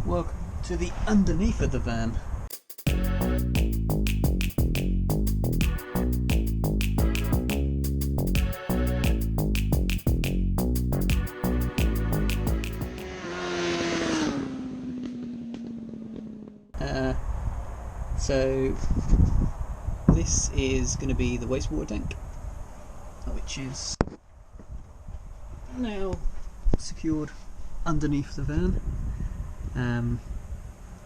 Welcome to the underneath of the van. So this is going to be the wastewater tank, which is now secured underneath the van.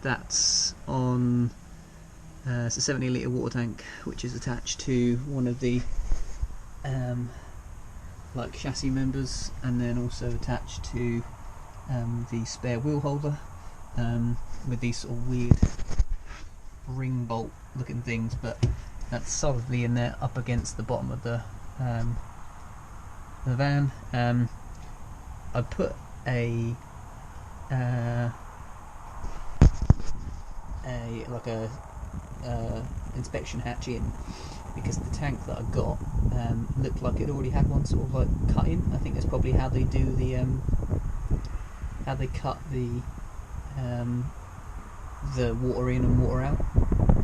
That's on it's a 70 litre water tank, which is attached to one of the like chassis members, and then also attached to the spare wheel holder with these sort of weird ring bolt looking things, but that's solidly in there up against the bottom of the van. I put a inspection hatch in because the tank that I got looked like it already had one sort of like cut in. I think that's probably how they do the how they cut the water in and water out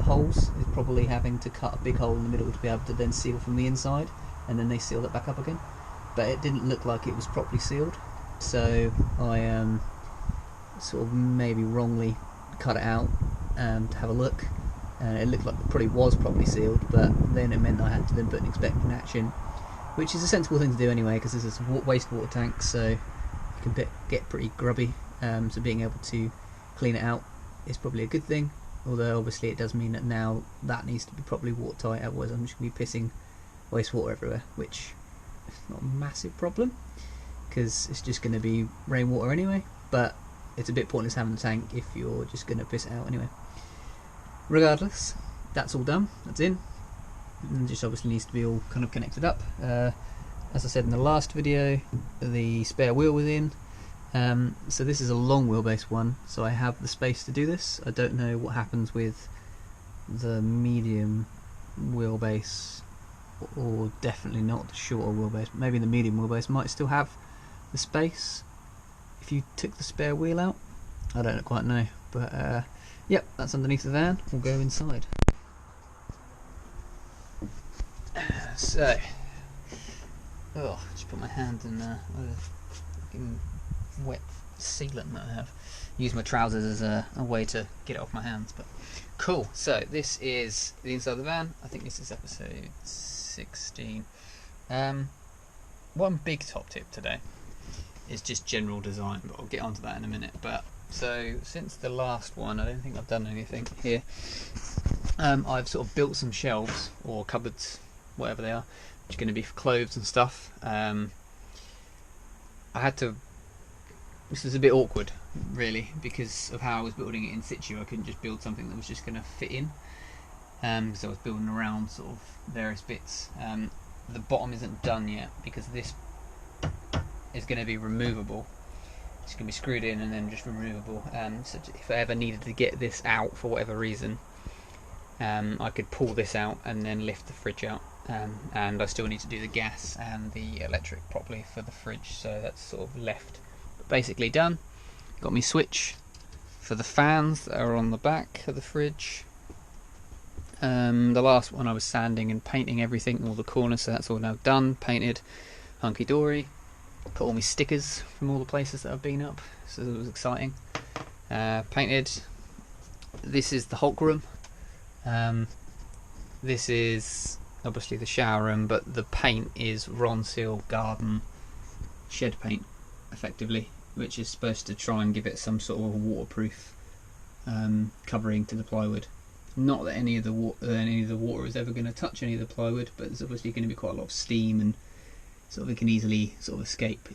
holes, is probably having to cut a big hole in the middle to be able to then seal from the inside, and then they seal it back up again. But it didn't look like it was properly sealed, so I sort of maybe wrongly cut it out to have a look. It looked like it probably was properly sealed, but then it meant I had to then put an inspection hatch in, which is a sensible thing to do anyway, because this is a wastewater tank, so it can get pretty grubby. So being able to clean it out is probably a good thing, although obviously it does mean that now that needs to be properly watertight, otherwise I'm just going to be pissing wastewater everywhere, which is not a massive problem because it's just going to be rainwater anyway, but it's a bit pointless having the tank if you're just going to piss it out anyway. Regardless, that's all done, that's in, and just obviously needs to be all kind of connected up. As I said in the last video, the spare wheel was in. So this is a long wheelbase one, so I have the space to do this. I don't know what happens with the medium wheelbase, or definitely not the shorter wheelbase. Maybe the medium wheelbase might still have the space if you took the spare wheel out. I don't quite know, but yep, that's underneath the van. We'll go inside. So, just put my hand in wet sealant that I have. Use my trousers as a way to get it off my hands, but cool. So this is the inside of the van. I think this is episode 16. One big top tip today is just general design, but I'll get onto that in a minute. But so since the last one, I don't think I've done anything here. I've sort of built some shelves or cupboards, whatever they are, which are going to be for clothes and stuff. I had to. This was a bit awkward, really, because of how I was building it in situ. I couldn't just build something that was just going to fit in, because I was building around sort of various bits. The bottom isn't done yet because this is going to be removable. It's going to be screwed in and then just removable. So if I ever needed to get this out for whatever reason, I could pull this out and then lift the fridge out. And I still need to do the gas and the electric properly for the fridge, so that's sort of left. Basically done. Got me switch for the fans that are on the back of the fridge. The last one I was sanding and painting everything, all the corners, so that's all now done, painted, hunky dory. Put all my stickers from all the places that I've been up, so it was exciting. Painted. This is the Hulk room. This is obviously the shower room, but the paint is Ronseal Garden shed paint, effectively, which is supposed to try and give it some sort of waterproof covering to the plywood. Not that any of the water is ever going to touch any of the plywood, but there's obviously going to be quite a lot of steam and sort of it can easily sort of escape.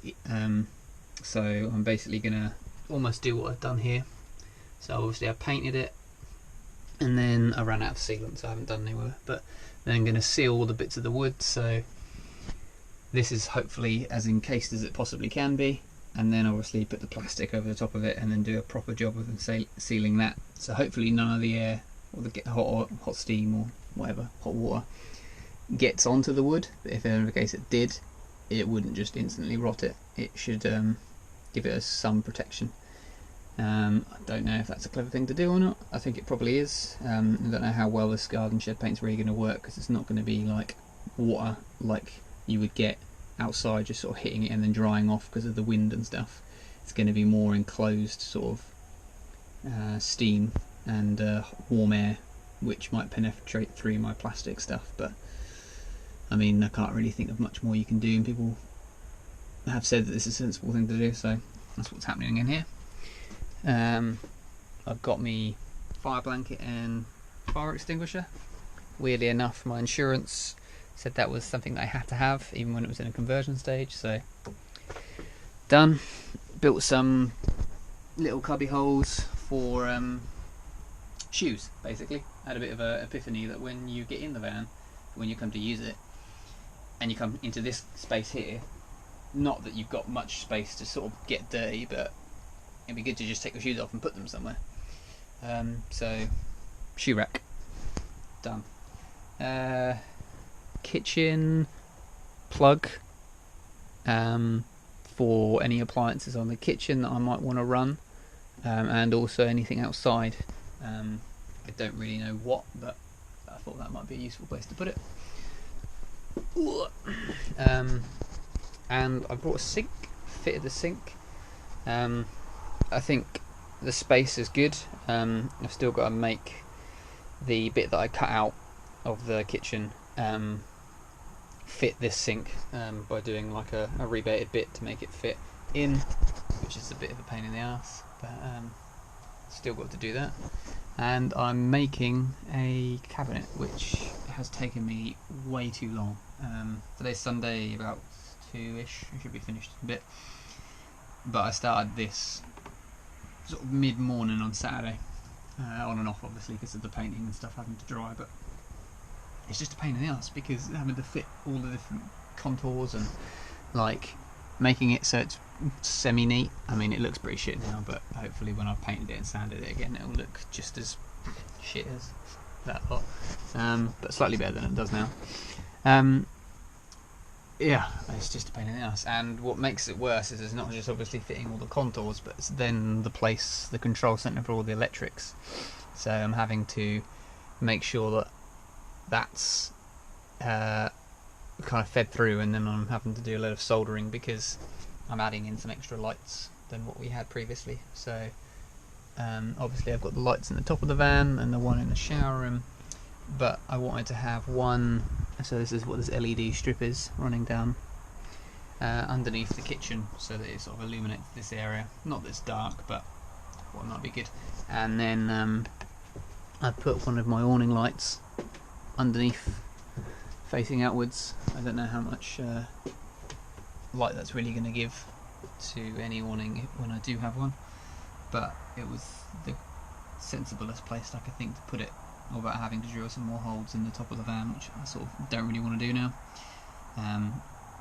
So I'm basically going to almost do what I've done here. So obviously I painted it, and then I ran out of sealant, so I haven't done anywhere. But then I'm going to seal all the bits of the wood, so this is hopefully as encased as it possibly can be, and then obviously put the plastic over the top of it and then do a proper job of sealing that. So hopefully none of the air or the hot steam or whatever, hot water, gets onto the wood. But if in case it did, it wouldn't just instantly rot it. It should give it some protection. I don't know if that's a clever thing to do or not. I think it probably is. I don't know how well this garden shed paint's really going to work, because it's not going to be like water like you would get outside, just sort of hitting it and then drying off because of the wind and stuff. It's going to be more enclosed sort of steam and warm air, which might penetrate through my plastic stuff. But I mean, I can't really think of much more you can do, and people have said that this is a sensible thing to do, so that's what's happening in here. I've got me fire blanket and fire extinguisher. Weirdly enough, my insurance said that was something that I had to have, even when it was in a conversion stage, so done. Built some little cubby holes for shoes, basically. I had a bit of an epiphany that when you get in the van, when you come to use it, and you come into this space here, not that you've got much space to sort of get dirty, but it'd be good to just take your shoes off and put them somewhere. So, shoe rack, done. Kitchen plug for any appliances on the kitchen that I might want to run, and also anything outside. I don't really know what, but I thought that might be a useful place to put it. And I brought a sink, fitted the sink. I think the space is good. I've still got to make the bit that I cut out of the kitchen fit this sink by doing like a rebated bit to make it fit in, which is a bit of a pain in the ass, but still got to do that. And I'm making a cabinet, which has taken me way too long. Today's Sunday, about 2ish, it should be finished in a bit, but I started this sort of mid-morning on Saturday, on and off obviously because of the painting and stuff having to dry, but it's just a pain in the ass because having to fit all the different contours and like making it so it's semi-neat. I mean, it looks pretty shit now, but hopefully when I've painted it and sanded it again, it'll look just as shit as that lot, but slightly better than it does now. Yeah, it's just a pain in the ass, and what makes it worse is it's not just obviously fitting all the contours, but it's then the control centre for all the electrics. So I'm having to make sure that that's kind of fed through, and then I'm having to do a lot of soldering because I'm adding in some extra lights than what we had previously. So obviously I've got the lights in the top of the van and the one in the shower room, but I wanted to have one, so this is what this LED strip is running down underneath the kitchen, so that it sort of illuminates this area. Not that it's dark, but what might be good. And then I put one of my awning lights underneath, facing outwards. I don't know how much light that's really going to give to any awning when I do have one, but it was the sensiblest place I could think to put it, without having to drill some more holes in the top of the van, which I sort of don't really want to do now.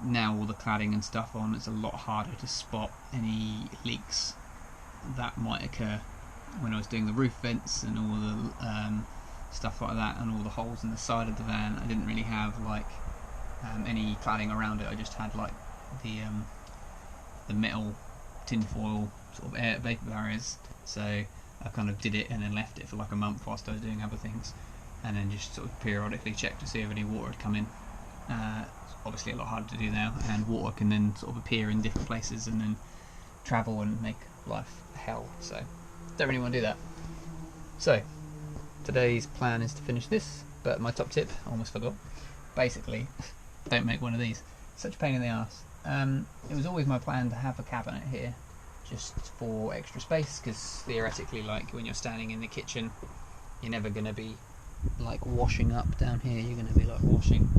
Now all the cladding and stuff on, it's a lot harder to spot any leaks that might occur. When I was doing the roof vents and all the stuff like that, and all the holes in the side of the van, I didn't really have like any cladding around it. I just had like the metal tinfoil sort of air vapor barriers. So I kind of did it and then left it for like a month whilst I was doing other things, and then just sort of periodically checked to see if any water had come in. It's obviously a lot harder to do now, and water can then sort of appear in different places and then travel and make life hell, so don't really want to do that. So today's plan is to finish this, but my top tip, I almost forgot, basically don't make one of these. Such a pain in the ass. It was always my plan to have a cabinet here just for extra space, because theoretically, like when you're standing in the kitchen, you're never going to be like washing up down here, you're going to be like washing.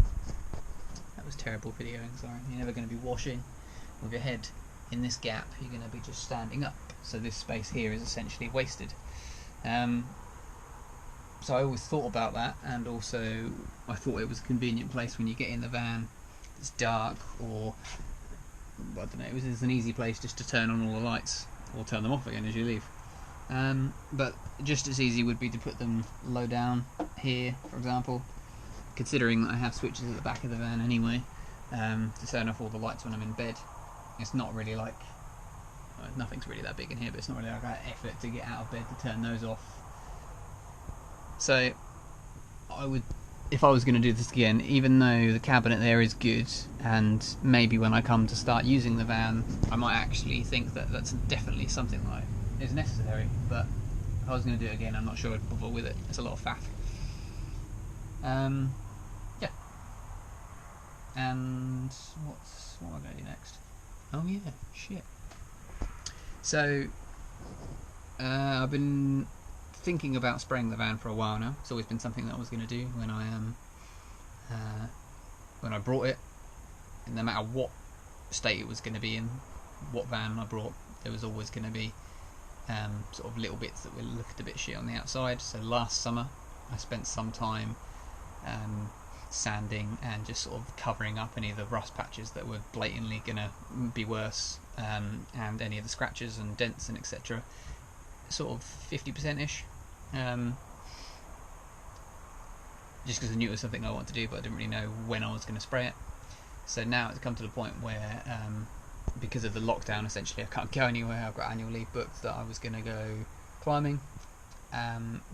That was terrible videoing, sorry. You're never going to be washing with your head in this gap, you're going to be just standing up, so this space here is essentially wasted. So I always thought about that, and also I thought it was a convenient place when you get in the van, it's dark, or I don't know, it was an easy place just to turn on all the lights or turn them off again as you leave. But just as easy would be to put them low down here, for example, considering that I have switches at the back of the van anyway, to turn off all the lights when I'm in bed. It's not really like nothing's really that big in here, but it's not really like that effort to get out of bed to turn those off. So I would, if I was going to do this again, even though the cabinet there is good, and maybe when I come to start using the van, I might actually think that that's definitely something that is necessary, but if I was going to do it again, I'm not sure I'd bother with it. It's a lot of faff. Yeah. And what am I going to do next? Oh yeah, shit. So I've been thinking about spraying the van for a while now. It's always been something that I was going to do when I brought it. And no matter what state it was going to be in, what van I brought, there was always going to be sort of little bits that looked a bit shit on the outside. So last summer I spent some time sanding and just sort of covering up any of the rust patches that were blatantly going to be worse, and any of the scratches and dents and etc. Sort of 50%-ish, just because I knew it was something I wanted to do, but I didn't really know when I was going to spray it. So now it's come to the point where because of the lockdown, essentially I can't go anywhere. I've got annual leave booked that I was going to go climbing,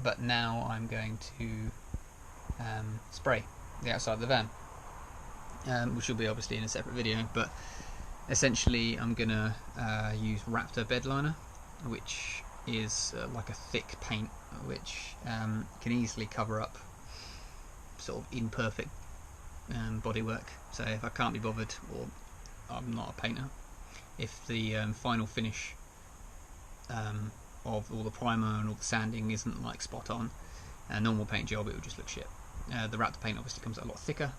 but now I'm going to spray the outside of the van, which will be obviously in a separate video. But essentially I'm going to use Raptor bed liner, which is like a thick paint which can easily cover up sort of imperfect bodywork. So if I can't be bothered, or I'm not a painter, if the final finish of all the primer and all the sanding isn't like spot on, a normal paint job, it would just look shit. The Raptor paint obviously comes out a lot thicker,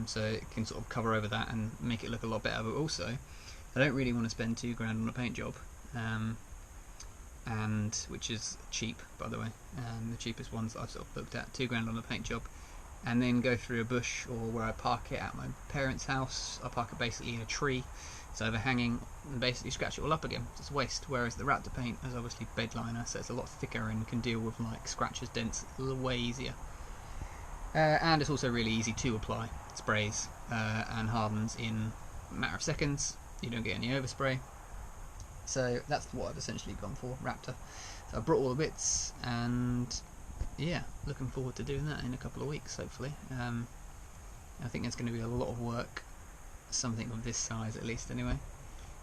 so it can sort of cover over that and make it look a lot better. But also, I don't really want to spend £2 grand on a paint job, and which is cheap, by the way. The cheapest ones that I've sort of looked at, £2 grand on a paint job, and then go through a bush, or where I park it at my parents' house, I park it basically in a tree, it's overhanging, and basically scratch it all up again. It's a waste. Whereas the Raptor paint is obviously bed liner, so it's a lot thicker and can deal with like scratches, dents, way easier. And it's also really easy to apply. It sprays and hardens in a matter of seconds. You don't get any overspray. So that's what I've essentially gone for, Raptor. So I brought all the bits, and yeah, looking forward to doing that in a couple of weeks, hopefully. I think it's going to be a lot of work, something of this size at least anyway.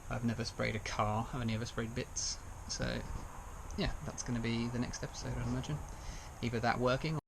I've never sprayed a car, I've only ever sprayed bits. So yeah, that's going to be the next episode, I'd imagine. Either that working